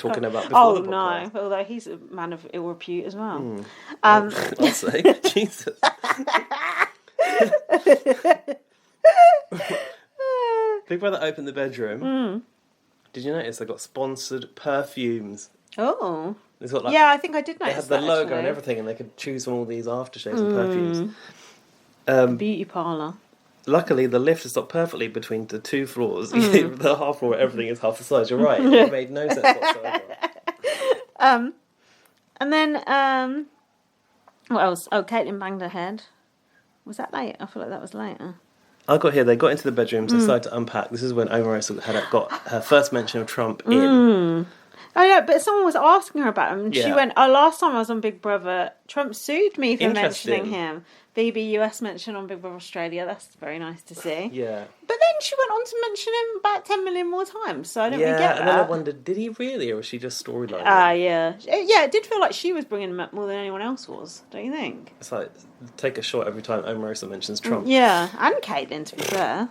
talking about before the podcast. No, although he's a man of ill repute as well. I'll say, Jesus. Big Brother opened the bedroom. Did you notice they got sponsored perfumes? Oh. It's got like, yeah, I think I did notice they had the logo actually. and everything, and they could choose from all these aftershaves and perfumes. Beauty parlour. Luckily, the lift is stopped perfectly between the two floors. The half floor, everything is half the size. You're right. It made no sense whatsoever. And then, what else? Oh, Caitlin banged her head. Was that late? I feel like that was later. I got here, they got into the bedrooms, they started to unpack. This is when Omarosa had got her first mention of Trump in. Oh, yeah, but someone was asking her about him. And she Yeah. went, last time I was on Big Brother, Trump sued me for Interesting. mentioning him. BBAU mention on Big Brother Australia. That's very nice to see. Yeah. But then she went on to mention him about 10 million more times, so I don't really get that. And then I wondered, did he really, or was she just storylining? Yeah. Yeah, it did feel like she was bringing him up more than anyone else was, don't you think? It's like, take a shot every time Omarosa mentions Trump. Yeah, and Caitlin, to be fair.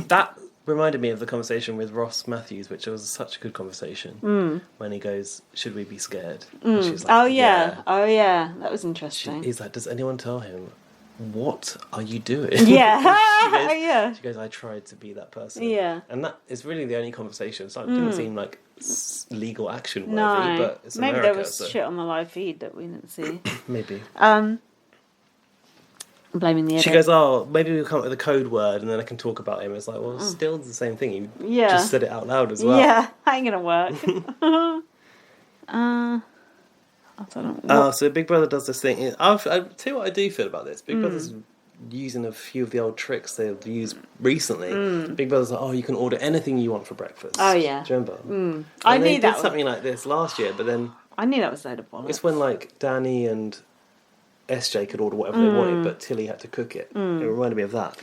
That reminded me of the conversation with Ross Matthews, which was such a good conversation. When he goes, should we be scared? And she's like, Oh, yeah. That was interesting. He's like, does anyone tell him, what are you doing? Yeah. She goes, I tried to be that person. Yeah. And that is really the only conversation. So it didn't seem like legal action worthy, No. but it's Maybe America. there was shit on the live feed that we didn't see. Maybe. Blaming the edit. She goes, maybe we'll come up with a code word and then I can talk about him. It's like, well, it's still the same thing. You just said it out loud as well. Yeah, that ain't gonna work. I don't know. So Big Brother does this thing. I'll tell you what I do feel about this. Big Brother's using a few of the old tricks they've used recently. Big Brother's like, you can order anything you want for breakfast. Oh, yeah. Do you remember? I knew knew they that did something like this last year, but then I knew that was a load of bollocks. it's when like Danny and SJ could order whatever they wanted, but Tilly had to cook it. It reminded me of that.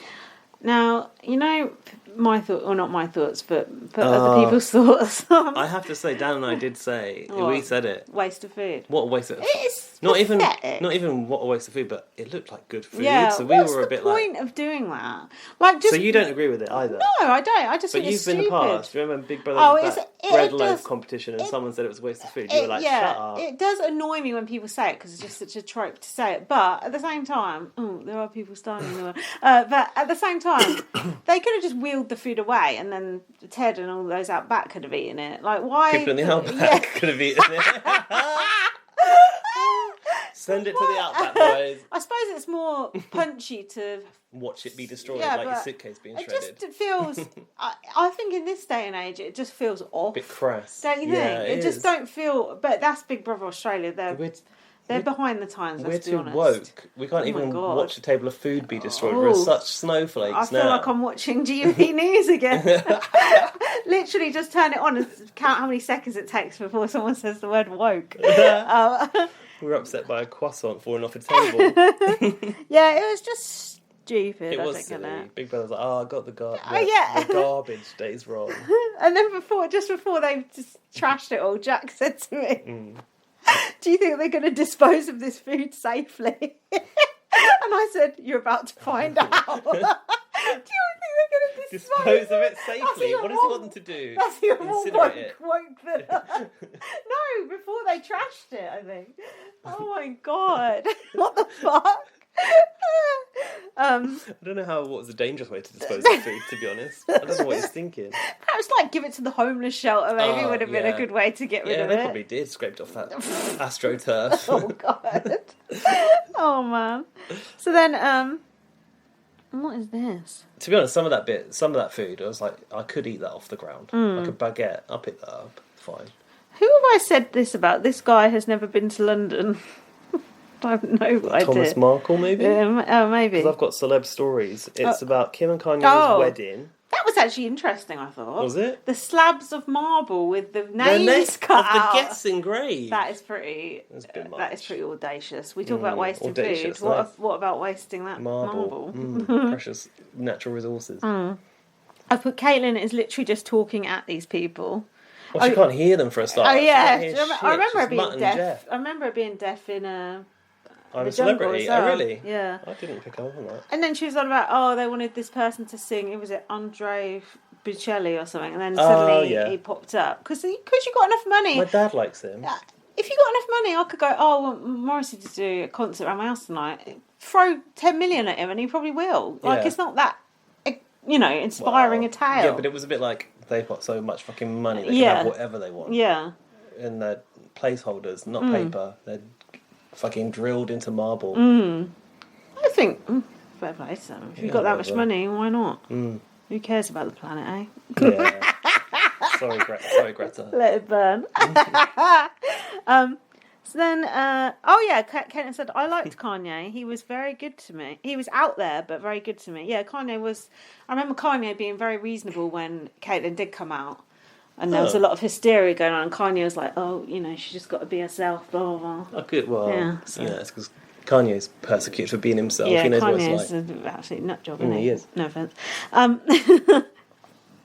Now, you know, my thought, or not my thoughts, but other people's thoughts. I have to say, Dan and I did say, we said it. Waste of food. What a waste of food. It's Not pathetic. even what a waste of food, but it looked like good food. Yeah, So we what's were a the bit point like. of doing that? Like, just So you don't agree with it either? No, I don't. I just But think it's you've been stupid. in the past. Remember when Big Brother Oh, that bread it loaf does- competition and it- someone said it was a waste of food? You were like, shut up. It does annoy me when people say it because it's just such a trope to say it. But at the same time, there are people starving in the world. But at the same time, they could have just wheeled the food away and then Ted and all those out back could have eaten it. Like, why? People in the Outback could have eaten it. Send it to the Outback, boys. I suppose it's more punchy to Watch it be destroyed, Yeah, like your but suitcase being it shredded. just feels. I think in this day and age, it just feels off. Bit crass. Don't you Yeah, think? It just is. don't feel. But that's Big Brother Australia. They're behind the times. We're Let's be too honest. woke. We can't Oh my even God. watch a table of food be destroyed. We're such snowflakes I feel now. like I'm watching GB News again. Literally, just turn it on and count how many seconds it takes before someone says the word woke. We were upset by a croissant falling off a table. Yeah, it was just stupid. It I was think, silly. innit? Big Brother's like, I got the yeah. the garbage days wrong. And then just before they just trashed it all, Jack said to me, "Do you think they're going to dispose of this food safely?" And I said, "You're about to find out." Do you think they're going to Dispose of it safely? What does he want them to do? That's even more Incinerate it? woke than No, before they trashed it, I think. Oh my God. What the fuck? I don't know what was a dangerous way to dispose of food, to be honest. I don't know what he's thinking. Perhaps like give it to the homeless shelter maybe would have been a yeah. good way to get rid Yeah, of they it. probably did scraped off that astroturf. Oh God. Oh man. So then, what is this? To be honest, some of that food, I was like, I could eat that off the ground. Like a baguette, I'll pick that up. Fine. Who have I said this about? This guy has never been to London. I have no idea. Thomas Markle, maybe? Maybe. Because I've got celeb stories. It's about Kim and Kanye's wedding. That was actually interesting, I thought. Was it? The slabs of marble with the names cut of out. the guests engraved. That is pretty. That's a bit much. That is pretty audacious. We talk about wasting audacious, food. nice. What about wasting that marble? Precious natural resources. I put Caitlin is literally just talking at these people. Well, she can't hear them for a start. Oh yeah, She can't hear I remember shit. her She's Mutt being and deaf. Jeff. I remember her being deaf in I'm The a celebrity. Jungle as well. Oh, really? Yeah. I didn't pick up on that. And then she was on about, they wanted this person to sing. It was Andre Bocelli or something, and then suddenly he popped up because you got enough money. My dad likes him. If you got enough money, I could go, I want Morrissey to do a concert around my house tonight. Throw 10 million at him and he probably will. Like, it's not that, inspiring a tale. Yeah, but it was a bit like they've got so much fucking money, they can have whatever they want. Yeah. And they're placeholders, not paper. They're fucking drilled into marble. I think, fair play to them. If you've got that much money, why not? Who cares about the planet, eh? Yeah. Sorry, Greta. Let it burn. So then, Caitlin said, I liked Kanye. He was very good to me. He was out there, but very good to me. Yeah, Kanye was... I remember Kanye being very reasonable when Caitlin did come out. And there was a lot of hysteria going on. And Kanye was like, she just got to be herself, blah, blah, blah. Oh, good. Well, it's because Kanye's persecuted for being himself. Yeah, he knows Kanye what it's like. is an absolute nut job, isn't he? He is. No offence. I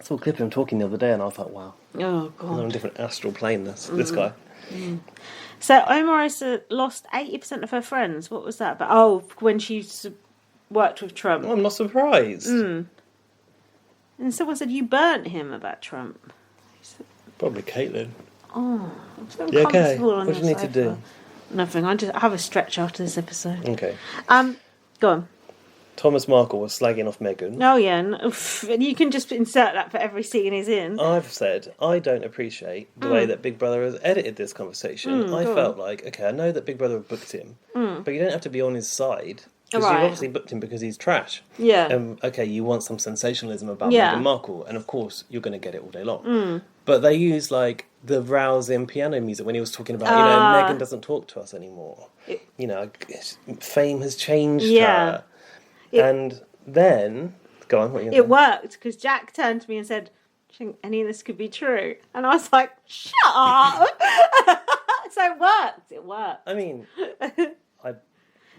saw a clip of him talking the other day and I thought, wow. Oh, God. He's on a different astral plane, this guy. So Omarisa lost 80% of her friends. What was that about? Oh, when she worked with Trump. Oh, I'm not surprised. And someone said, you burnt him about Trump. Probably Caitlin. Oh, I'm so okay? uncomfortable on What do you need to do? Nothing. I have a stretch after this episode. Okay. Go on. Thomas Markle was slagging off Meghan. Oh, yeah. And you can just insert that for every scene he's in. I've said I don't appreciate the way that Big Brother has edited this conversation. I felt like, okay, I know that Big Brother booked him, but you don't have to be on his side. Because you obviously booked him because he's trash. Yeah. Okay, you want some sensationalism about Meghan Markle, and of course you're going to get it all day long. But they use like the rousing piano music when he was talking about, Meghan doesn't talk to us anymore. Fame has changed her. And then, go on, what are you going to say? It worked, because Jack turned to me and said, do you think any of this could be true? And I was like, shut up! So it worked. I mean, I believe...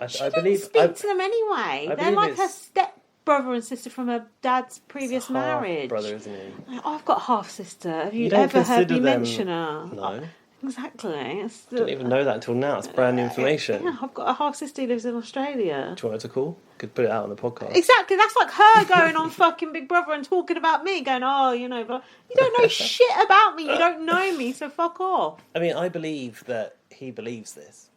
She didn't speak to them anyway. They're like her step-brother and sister from her dad's previous marriage. Brother, isn't he? I've got a half-sister. Have you ever heard me mention her? No. Exactly. I didn't even know that until now. It's brand new information. Yeah, I've got a half-sister who lives in Australia. Do you want her to call? Could put it out on the podcast. Exactly. That's like her going on fucking Big Brother and talking about me, going, but you don't know shit about me. You don't know me, so fuck off. I mean, I believe that he believes this.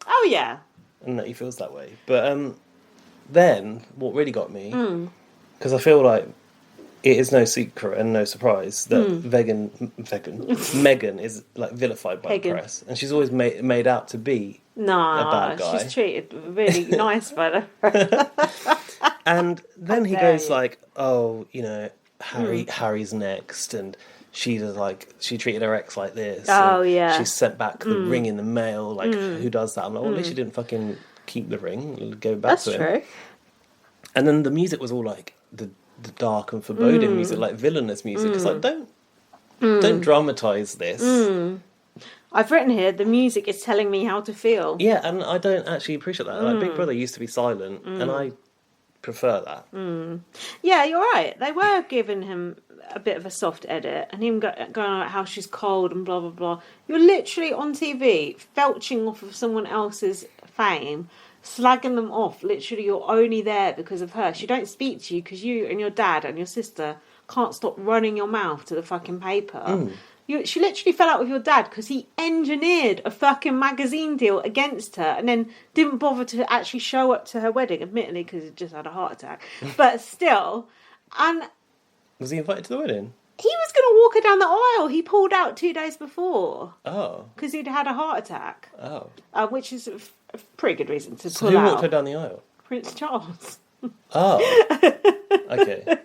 Oh, yeah. And that he feels that way. But then, what really got me, because I feel like it is no secret and no surprise that Meghan is like vilified by the press, and she's always made out to be a bad guy. She's treated really nice by the press. And then he goes like, Harry's next, and she treated her ex like this. Oh yeah, she sent back the ring in the mail. Like, who does that? I'm like, well, at least she didn't fucking keep the ring and go back to him. That's true. And then the music was all like the dark and foreboding music, like villainous music. It's like, don't dramatise this. I've written here, the music is telling me how to feel. Yeah, and I don't actually appreciate that. Like, Big Brother used to be silent, and I prefer that. Yeah, you're right. They were giving him a bit of a soft edit, and him going on about how she's cold and blah, blah, blah. You're literally on TV, felching off of someone else's fame, slagging them off. Literally, you're only there because of her. She don't speak to you because you and your dad and your sister can't stop running your mouth to the fucking paper. She literally fell out with your dad because he engineered a fucking magazine deal against her and then didn't bother to actually show up to her wedding, admittedly because he just had a heart attack. But still, and... Was he invited to the wedding? He was going to walk her down the aisle. He pulled out 2 days before. Oh. Because he'd had a heart attack. Oh. Which is a pretty good reason to so pull out. Who walked her down the aisle? Prince Charles. Oh. Okay.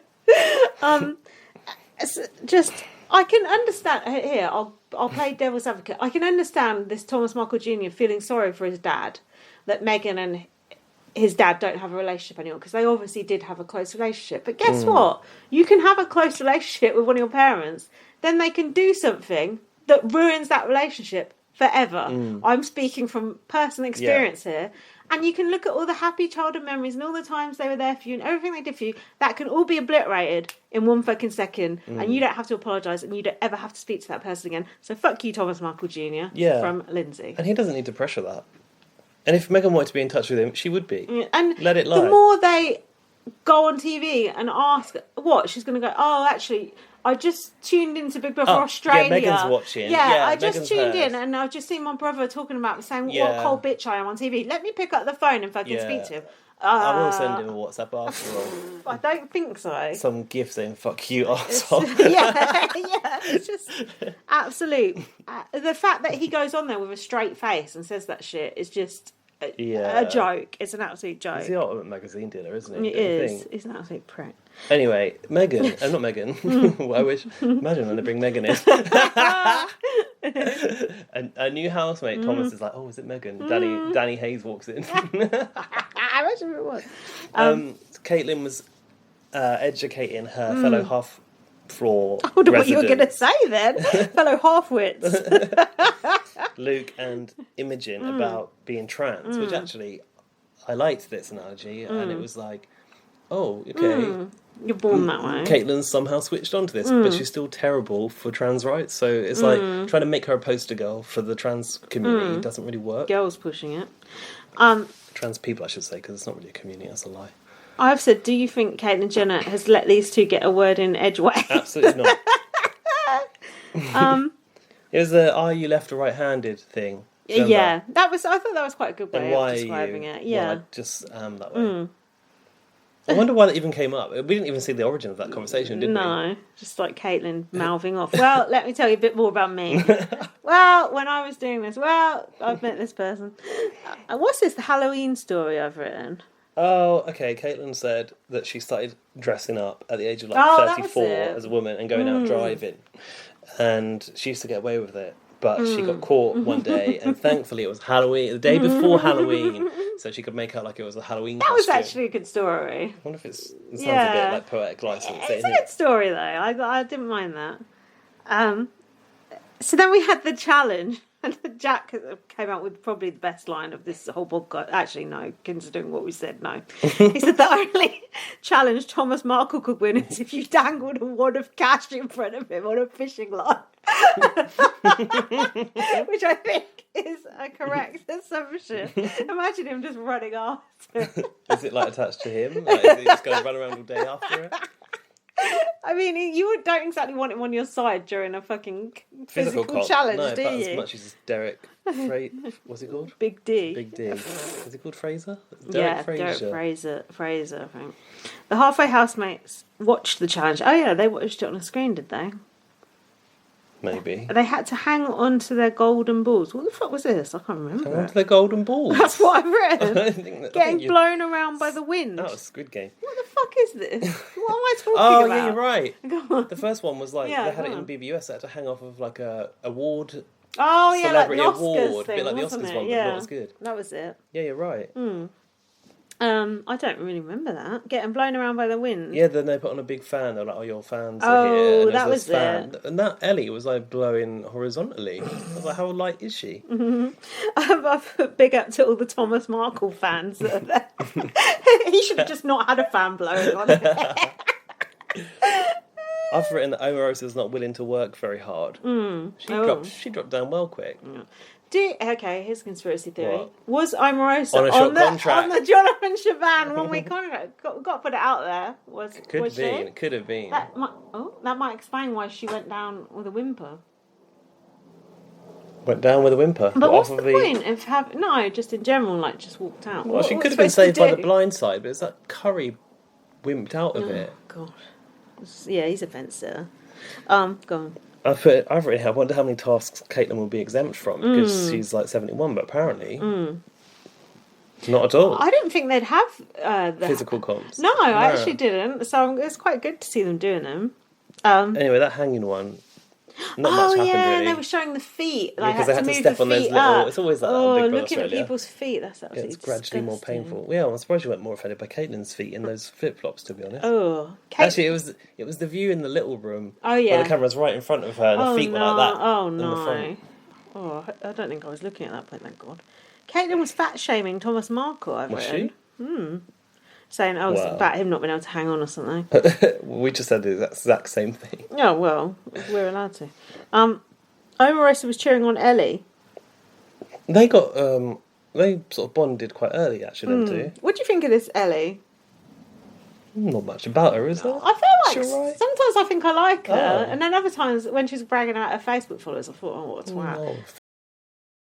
Just, I can understand, here, I'll play devil's advocate. I can understand this Thomas Markle Jr. feeling sorry for his dad, that Meghan and his dad don't have a relationship anymore, because they obviously did have a close relationship. But guess what? You can have a close relationship with one of your parents, then they can do something that ruins that relationship forever. I'm speaking from personal experience here. And you can look at all the happy childhood memories and all the times they were there for you and everything they did for you. That can all be obliterated in 1 fucking second. And you don't have to apologise and you don't ever have to speak to that person again. So fuck you, Thomas Markle Jr. From Lindsay. And he doesn't need to pressure that. And if Meghan wanted to be in touch with him, she would be. And let it lie. The more they go on TV and ask what she's going to go. Oh, actually, I just tuned into Big Brother Australia. Yeah, Megan's watching. Yeah, I just tuned in and I've just seen my brother talking about saying what a cold bitch I am on TV. Let me pick up the phone and fucking speak to him. I will send him a WhatsApp after all. I don't think so. Some gift saying "fuck you, arsehole." It's just absolute. The fact that he goes on there with a straight face and says that shit is just a joke. It's an absolute joke. He's the ultimate magazine dealer, isn't he? It is. He's an absolute prick. Anyway, Megan, not Megan. I wish. Imagine when they bring Megan in. A new housemate, Thomas, is like, "Oh, is it Megan?" Danny Hayes walks in. I imagine it was. Caitlin was educating her fellow half-floor I wonder what you were going to say then. Fellow half-wits. Luke and Imogen about being trans, which actually, I liked this analogy, and it was like, oh, okay. You're born that way. Caitlin's somehow switched onto this, but she's still terrible for trans rights, so it's like trying to make her a poster girl for the trans community doesn't really work. Girls pushing it. Trans people, I should say, because it's not really a community, that's a lie. I've said, do you think Caitlyn Jenner has let these two get a word in edgeways? Absolutely not. It was the "are you left or right-handed" thing. Yeah, I thought that was quite a good way of describing it. Yeah, well, I just am that way. I wonder why that even came up. We didn't even see the origin of that conversation, did we? No, just like Caitlyn mouthing off. Well, let me tell you a bit more about me. Well, when I was doing this, I've met this person. What's this? The Halloween story I've written. Oh, okay. Caitlin said that she started dressing up at the age of 34 as a woman and going out driving. And she used to get away with it. But she got caught one day, and thankfully it was Halloween, the day before Halloween, so she could make out like it was a Halloween costume. That was actually a good story. I wonder if it sounds a bit like poetic license. It's a good story, though. I didn't mind that. So then we had the challenge, and Jack came out with probably the best line of this whole podcast. Actually, no, considering what we said, no. He said the only challenge Thomas Markle could win is if you dangled a wad of cash in front of him on a fishing line. Which I think is a correct assumption. Imagine him just running after. Is it like attached to him? Like, is he just going to run around all day after it? I mean, you don't exactly want him on your side during a fucking physical challenge, do you? As much as Derek what's it called? Big D. Big D. Is it called Fraser? Derek Fraser, I think. The halfway housemates watched the challenge. Oh yeah, they watched it on a screen, did they? Maybe. They had to hang on to their golden balls. What the fuck was this? I can't remember. Hang on to their golden balls? That's what I've read. Getting blown around by the wind. That was Squid Game. What the fuck is this? What am I talking about? Oh, yeah, you're right. Go on. The first one was like, they had it in BBAU, they had to hang off of like a award. Oh, yeah, celebrity like the Oscars award. thing, a bit like the wasn't Oscars it? one, but not as good. That was it. Yeah, you're right. I don't really remember that. Getting blown around by the wind. Yeah, then they put on a big fan. They're like, "Oh, your fans are here." Oh, And that was it. And that Ellie was like blowing horizontally. I was like, "How light is she?" I've put big up to all the Thomas Markle fans that are there. He should have just not had a fan blowing on it. I've written that Omarosa's not willing to work very hard. She dropped down well quick. Yeah. Okay, here's a conspiracy theory. What? Was Omarosa on the Jonathan Siobhan 1 week contract? Got to put it out there. It could have been. That might explain why she went down with a whimper. Went down with a whimper. But what's the point of having... No, just in general, like, just walked out. Well, she could have been saved by the blind side, but it's that Curry wimped out of it. God. Yeah, he's a fence sitter. Go on. I've written, I wonder how many tasks Caitlin will be exempt from, because she's like 71, but apparently not at all. I didn't think they'd have physical comps. No, I actually didn't. So it's quite good to see them doing them. Anyway, that hanging one, not much happened really. They were showing the feet. Because they had to step on those little... It's always that on Big Brother looking Australia. at people's feet, that's absolutely It's gradually more painful. Yeah, I'm surprised you weren't more offended by Caitlin's feet in those flip-flops, to be honest. Oh. Actually, it was the view in the little room. Oh, yeah. Where the camera's right in front of her and the feet were like that. Oh, no. Oh, I don't think I was looking at that point, thank God. Caitlin was fat-shaming Thomas Markle, I've written. Was she? Saying, it's about him not being able to hang on or something. We just said the exact same thing. Oh, well, we're allowed to. Omarosa was cheering on Ellie. They got, they sort of bonded quite early, actually, them two. What do you think of this Ellie? Not much about her, is there? I feel like right? sometimes I think I like her, and then other times when she's bragging about her Facebook followers, I thought, oh, what a twat. Oh,